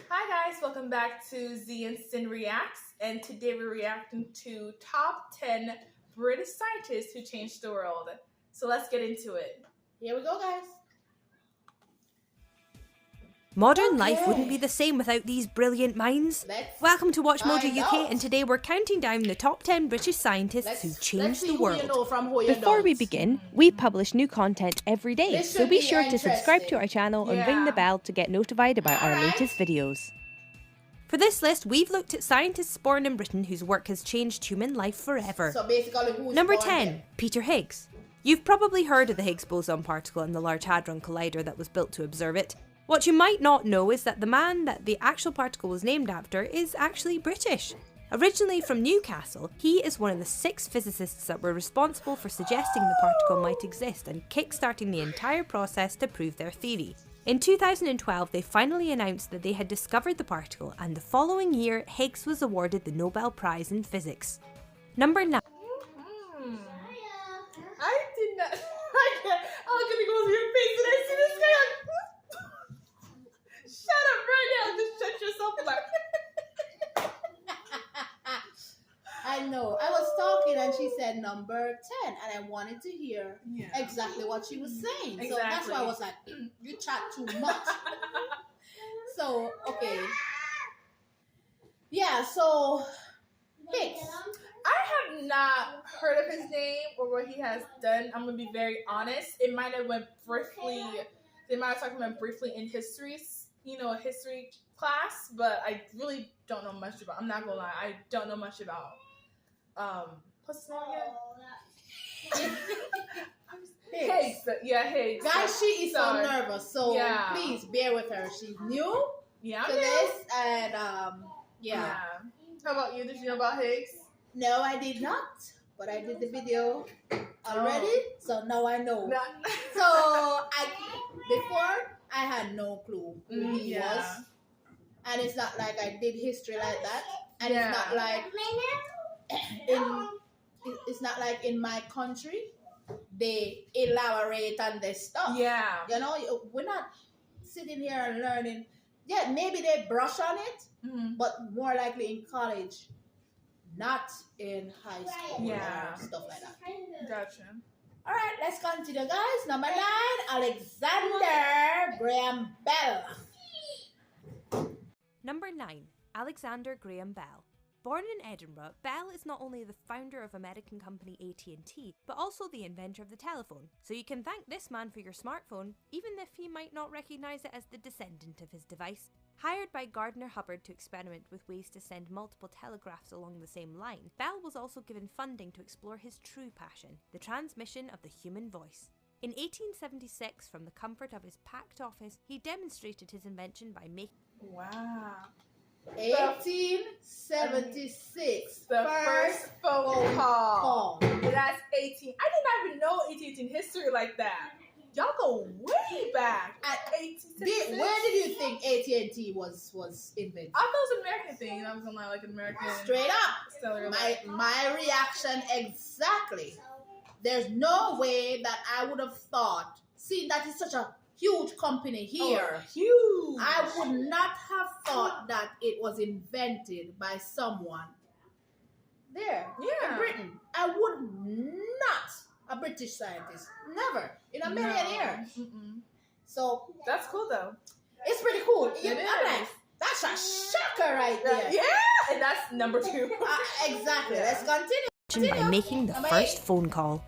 Hi guys, welcome back to Xee Cyn Reacts, and today we're reacting to top 10 British scientists who changed the world. So let's get into it. Here we go, guys. Modern life wouldn't be the same without these brilliant minds. Welcome to Watch Mojo UK, and today we're counting down the top 10 British scientists who changed the world. Before we begin, we publish new content every day, so be sure to subscribe to our channel and ring the bell to get notified about our latest videos. For this list, we've looked at scientists born in Britain whose work has changed human life forever. So basically, who's Number born 10, then? Peter Higgs. You've probably heard of the Higgs boson particle and the Large Hadron Collider that was built to observe it. What you might not know is that the man that the actual particle was named after is actually British. Originally from Newcastle, he is one of the 6 physicists that were responsible for suggesting the particle might exist and kick-starting the entire process to prove their theory. In 2012, they finally announced that they had discovered the particle, and the following year, Higgs was awarded the Nobel Prize in Physics. Number 9. I did not. I'm gonna go to your face and I see this guy. Shut up right now. Just shut yourself up. I know. I was talking and she said number 10, and I wanted to hear exactly what she was saying. Exactly. So that's why I was like, you chat too much. So, okay. Yeah, so Higgs. I have not heard of his name or what he has done. I'm gonna be very honest. It might have went briefly. They might have talked about him briefly in history class, but I really don't know much about. I'm not gonna lie. I don't know much about. What's his name again? Higgs. Yeah, Higgs. Guys, she is so nervous, so please bear with her. She's new to this, and yeah. How about you? Did you know about Higgs? No, I did not, but I did the video already, so now I know. So before I had no clue who he was, and it's not like I did history like that, and it's not like it's not like in my country they elaborate on this stuff. Yeah, you know, we're not sitting here and learning. Yeah, maybe they brush on it, but more likely in college, not in high school. Yeah, or stuff like that. Gotcha. All right, let's continue, guys. Number 9, Alexander Graham Bell. Number 9, Alexander Graham Bell. Born in Edinburgh, Bell is not only the founder of American company AT&T, but also the inventor of the telephone. So you can thank this man for your smartphone, even if he might not recognise it as the descendant of his device. Hired by Gardner Hubbard to experiment with ways to send multiple telegraphs along the same line, Bell was also given funding to explore his true passion, the transmission of the human voice. In 1876, from the comfort of his packed office, he demonstrated his invention by making... Wow. 1876. The first phone call. That's 18. I did not even know AT&T history like that. Y'all go way back at 1876. Where did you think AT&T was invented? I thought it was an American thing. I was gonna lie, like an American. Straight up. My reaction exactly. There's no way that I would have thought. See, that is such a huge company here. Oh, huge. I would not have thought that it was invented by someone there in Britain. I would not. A British scientist. Never. In a million years. So that's cool though. It's pretty cool. It is. Like, that's a shocker right there. Yeah. And that's number 2. Exactly. Let's continue. By making the first phone call.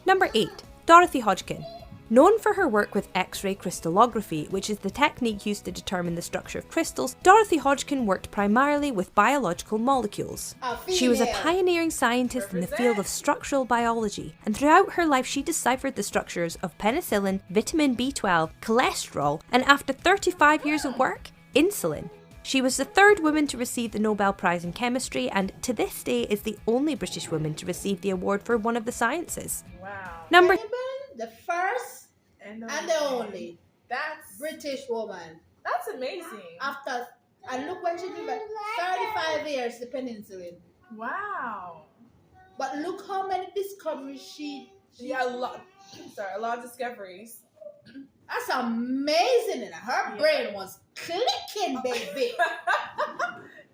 Number 8. Dorothy Hodgkin. Known for her work with X-ray crystallography, which is the technique used to determine the structure of crystals, Dorothy Hodgkin worked primarily with biological molecules. She was a pioneering scientist in the field of structural biology, and throughout her life she deciphered the structures of penicillin, vitamin B12, cholesterol, and after 35 years of work, insulin. She was the 3rd woman to receive the Nobel Prize in Chemistry, and to this day is the only British woman to receive the award for one of the sciences. Wow. Number the first and the only British woman. That's amazing. And look what she did, 35 years, the penicillin. Wow. But look how many discoveries she a lot of discoveries. That's amazing. And her brain was clicking, baby.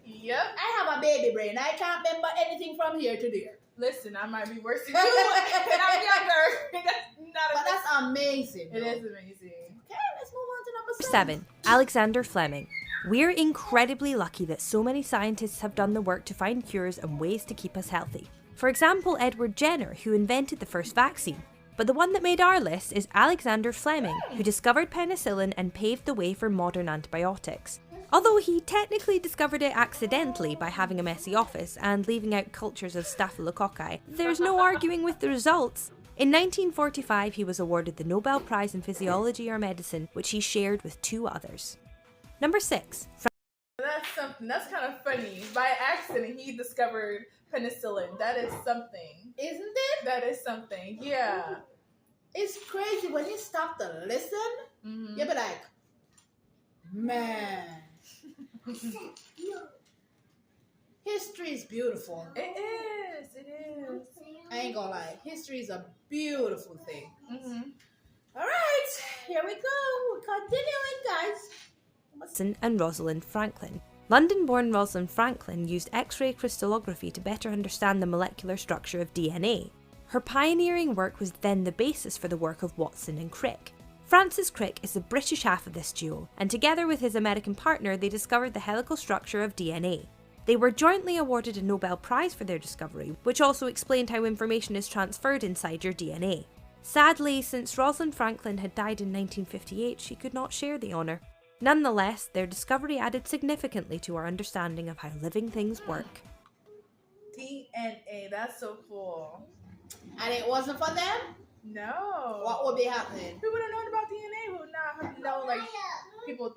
Yep. I have a baby brain. I can't remember anything from here to there. Listen, I might be worse than you, and I'm younger. That's amazing. It is amazing. Okay, let's move on to number 7. Alexander Fleming. We're incredibly lucky that so many scientists have done the work to find cures and ways to keep us healthy. For example, Edward Jenner, who invented the first vaccine. But the one that made our list is Alexander Fleming, who discovered penicillin and paved the way for modern antibiotics. Although he technically discovered it accidentally by having a messy office and leaving out cultures of staphylococci, there's no arguing with the results. In 1945, he was awarded the Nobel Prize in Physiology or Medicine, which he shared with 2 others. Number 6. That's something. That's kind of funny. By accident, he discovered penicillin. That is something. Isn't it? That is something. Yeah. It's crazy when you stop to listen. You'll be like, man. History is beautiful. It is. It is. I ain't gonna lie. History is a beautiful thing. All right, here we go. We're continuing, guys. And Rosalind Franklin. London-born Rosalind Franklin used X-ray crystallography to better understand the molecular structure of DNA. Her pioneering work was then the basis for the work of Watson and Crick. Francis Crick is the British half of this duo, and together with his American partner they discovered the helical structure of DNA. They were jointly awarded a Nobel Prize for their discovery, which also explained how information is transferred inside your DNA. Sadly, since Rosalind Franklin had died in 1958, she could not share the honour. Nonetheless, their discovery added significantly to our understanding of how living things work. DNA, that's so cool. And it wasn't for them? No. What would be happening? We would have known about DNA. We would not have known, like, people,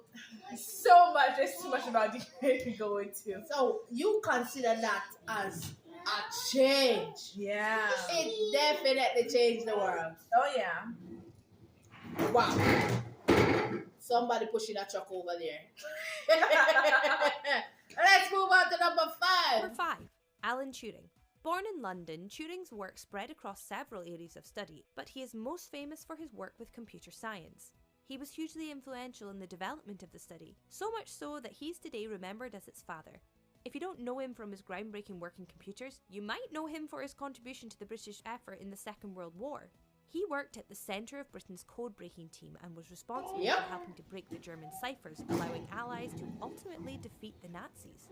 so much. There's too much about DNA to go into. So you consider that as a change? Yeah. It definitely changed the world. Oh, yeah. Wow. Somebody pushing that truck over there. Let's move on to number 5. Number 5. Alan Turing. Born in London, Turing's work spread across several areas of study, but he is most famous for his work with computer science. He was hugely influential in the development of the study, so much so that he's today remembered as its father. If you don't know him from his groundbreaking work in computers, you might know him for his contribution to the British effort in the Second World War. He worked at the centre of Britain's code-breaking team and was responsible for helping to break the German ciphers, allowing Allies to ultimately defeat the Nazis.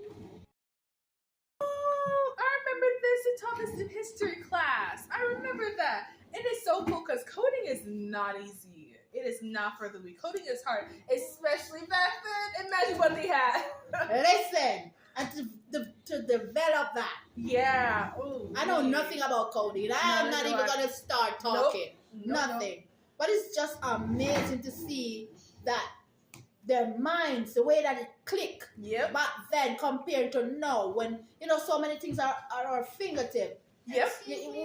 Oh, I remember this. They taught us in history class. I remember that. And it's so cool because coding is not easy. It is not for the weak. Coding is hard, especially back then. Imagine what they had. Listen, and to develop that. Yeah. Ooh, I know nothing about coding. I'm not even going to start talking. Nope. Nothing. But it's just amazing to see that their minds, the way that it click back then compared to now when, you know, so many things are at our fingertip. Yep.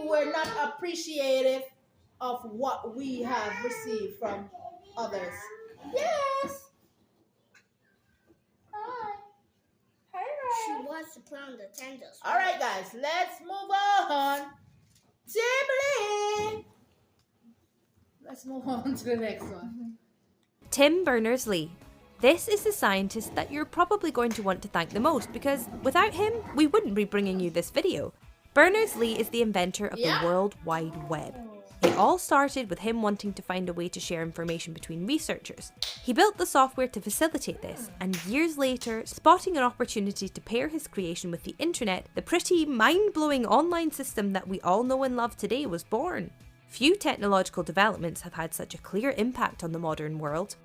We're not appreciative of what we have received from others. Yes. Hi. Hi. She wants to play on the tenders. All right, guys, let's move on. Timberly. Let's move on to the next one. Tim Berners-Lee. This is the scientist that you're probably going to want to thank the most because without him, we wouldn't be bringing you this video. Berners-Lee is the inventor of the World Wide Web. It all started with him wanting to find a way to share information between researchers. He built the software to facilitate this, and years later, spotting an opportunity to pair his creation with the internet, the pretty mind-blowing online system that we all know and love today was born. Few technological developments have had such a clear impact on the modern world.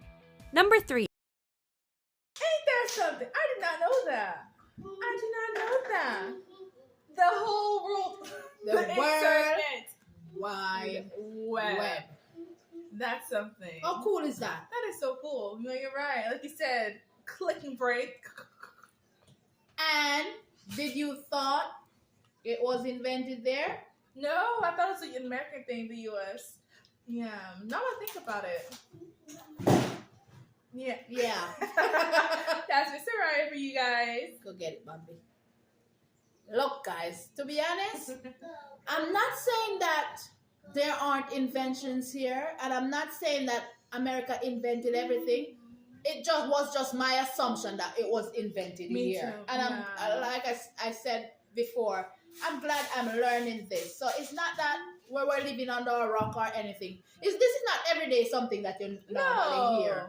Number 3. Ain't that something? I did not know that. I did not know that. The whole world, The World internet. Wide Web. Web. That's something. How cool is that? That is so cool. You know, you're right. Like you said, clicking break. And did you thought it was invented there? No, I thought it was an American thing, the U.S. Yeah, now I think about it. Yeah. Yeah. That's Mr. Right for you guys. Go get it, Bambi. Look, guys, to be honest, I'm not saying that there aren't inventions here, and I'm not saying that America invented everything. It was just my assumption that it was invented Me here. too, And yeah. like I said before, I'm glad I'm learning this. So it's not that we're living under a rock or anything. This is not everyday something that you normally hear.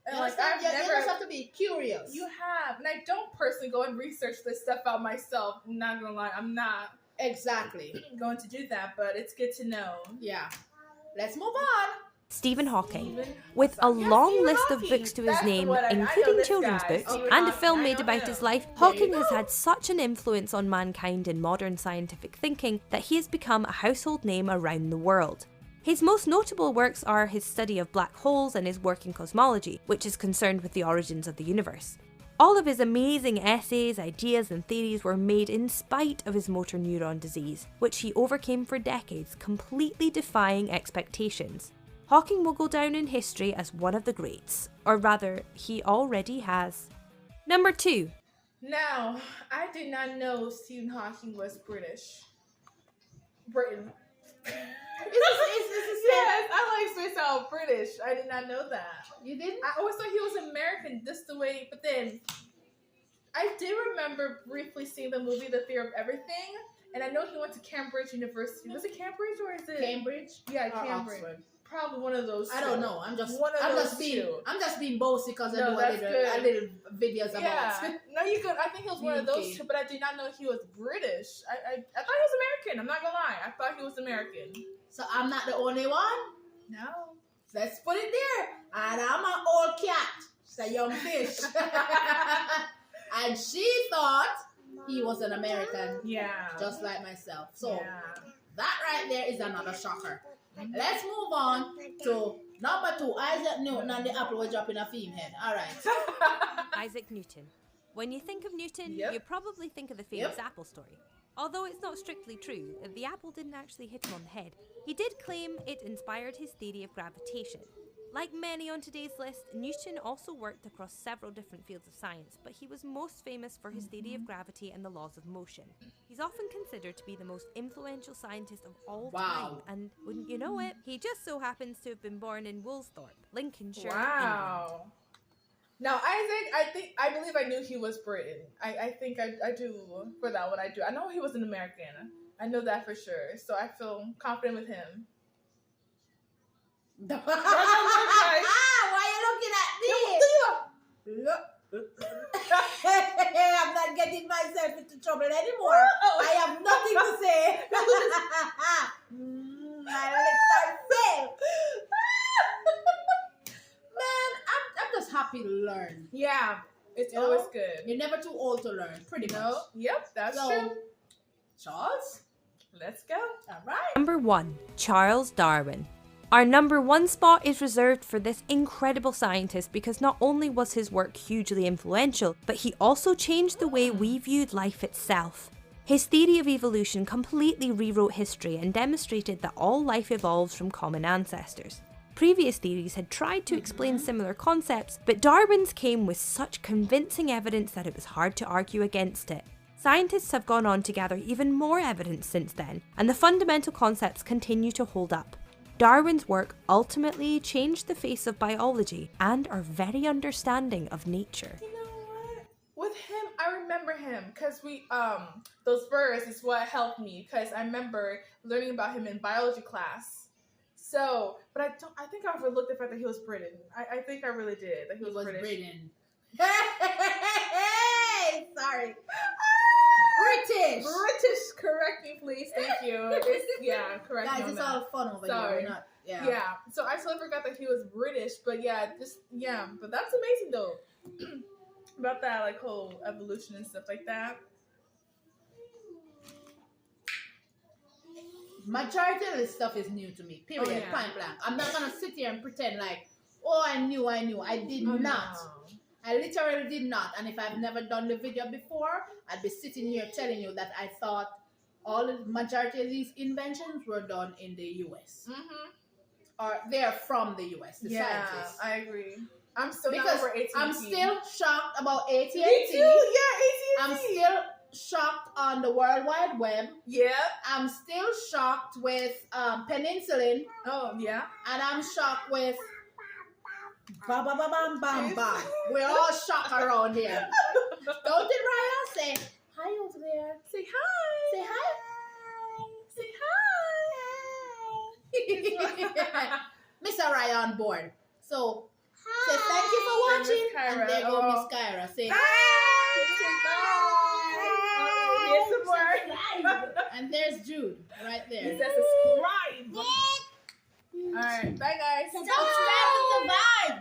And You like understand? I've You never. just have to be curious. You have, and I don't personally go and research this stuff out myself. I'm not gonna lie, I'm not Exactly. going to do that, but it's good to know. Yeah. Let's move on. Stephen Hawking. With a long list of books to his name, including children's books, and a film made about his life, Hawking has had such an influence on mankind in modern scientific thinking that he has become a household name around the world. His most notable works are his study of black holes and his work in cosmology, which is concerned with the origins of the universe. All of his amazing essays, ideas and theories were made in spite of his motor neuron disease, which he overcame for decades, completely defying expectations. Hawking will go down in history as one of the greats, or rather, he already has. Number 2. Now, I did not know Stephen Hawking was British. Britain. Yes, I like Swiss out British. I did not know that. You didn't? I always thought he was American, just the way, but then I do remember briefly seeing the movie The Fear of Everything, and I know he went to Cambridge University. Was it Cambridge or is it Cambridge? Yeah, or Cambridge. Oxford? Probably one of those. I don't know. I'm just two. being bossy because I No, do that's a little videos about. Yeah. No, you could. I think he was one of those two, but I did not know he was British. I thought he was American. I'm not gonna lie. I thought he was American. So I'm not the only one. No. Let's put it there. And I'm an old cat. She's a young fish. And she thought he was an American. Yeah. Just like myself. So yeah. that right there is another shocker. Let's move on to number 2. Isaac Newton and the apple were dropping a theme head. All right. Isaac Newton. When you think of Newton, Yep. you probably think of the famous apple story. Although it's not strictly true, the apple didn't actually hit him on the head. He did claim it inspired his theory of gravitation. Like many on today's list, Newton also worked across several different fields of science, but he was most famous for his theory of gravity and the laws of motion. He's often considered to be the most influential scientist of all time, and wouldn't you know it, he just so happens to have been born in Woolsthorpe, Lincolnshire, Wow. England. Now, Isaac, I believe I knew he was Britain. I think I do for that one. I do. I know he was an American. I know that for sure. So I feel confident with him. Why are you looking at me? I'm not getting myself into trouble anymore. I have nothing to say. My lips are sealed. Man, I'm just happy to learn. Yeah, it's You always know? good. You're never too old to learn, pretty much. No, yep, that's So, true. Charles? Let's go. All right. Number 1. Charles Darwin. Our number 1 spot is reserved for this incredible scientist because not only was his work hugely influential, but he also changed the way we viewed life itself. His theory of evolution completely rewrote history and demonstrated that all life evolves from common ancestors. Previous theories had tried to explain similar concepts, but Darwin's came with such convincing evidence that it was hard to argue against it. Scientists have gone on to gather even more evidence since then, and the fundamental concepts continue to hold up. Darwin's work ultimately changed the face of biology and our very understanding of nature. You know what? With him, I remember him because those birds is what helped me because I remember learning about him in biology class. So, but I think I overlooked the fact that he was Britain. I think I really did. That he was British. Britain. Hey, sorry. British. Correct me, please. Thank you. Correct me Guys, on it's that. all fun over Sorry. here. We're not, Yeah. So I totally forgot that he was British, but but that's amazing though. About that like whole evolution and stuff like that. Majority of this stuff is new to me. Period. Oh, yeah. Point blank. I'm not gonna sit here and pretend like, oh, I knew. I did not. No. I literally did not. And if I've never done the video before, I'd be sitting here telling you that I thought all the majority of these inventions were done in the US. Mm-hmm. Or they're from the US, the Yeah, scientists. I agree. I'm still not Because over AT&T. I'm still shocked about AT&T. Me too. Yeah, I'm AT&T. still shocked on the World Wide Web. Yeah. I'm still shocked with penicillin. Oh yeah. And I'm shocked with Ba ba ba bam bam bam. We're all shocked around here. Don't it, Ryan? Say hi over there. Say hi. Say hi. Say hi. Mr. Ryan on board. So say thank you for watching. And there go Miss Kyra. Say Say bye. Here's some more. and there's Jude right there. He says subscribe. All right. Bye, guys. Subscribe to the vibe.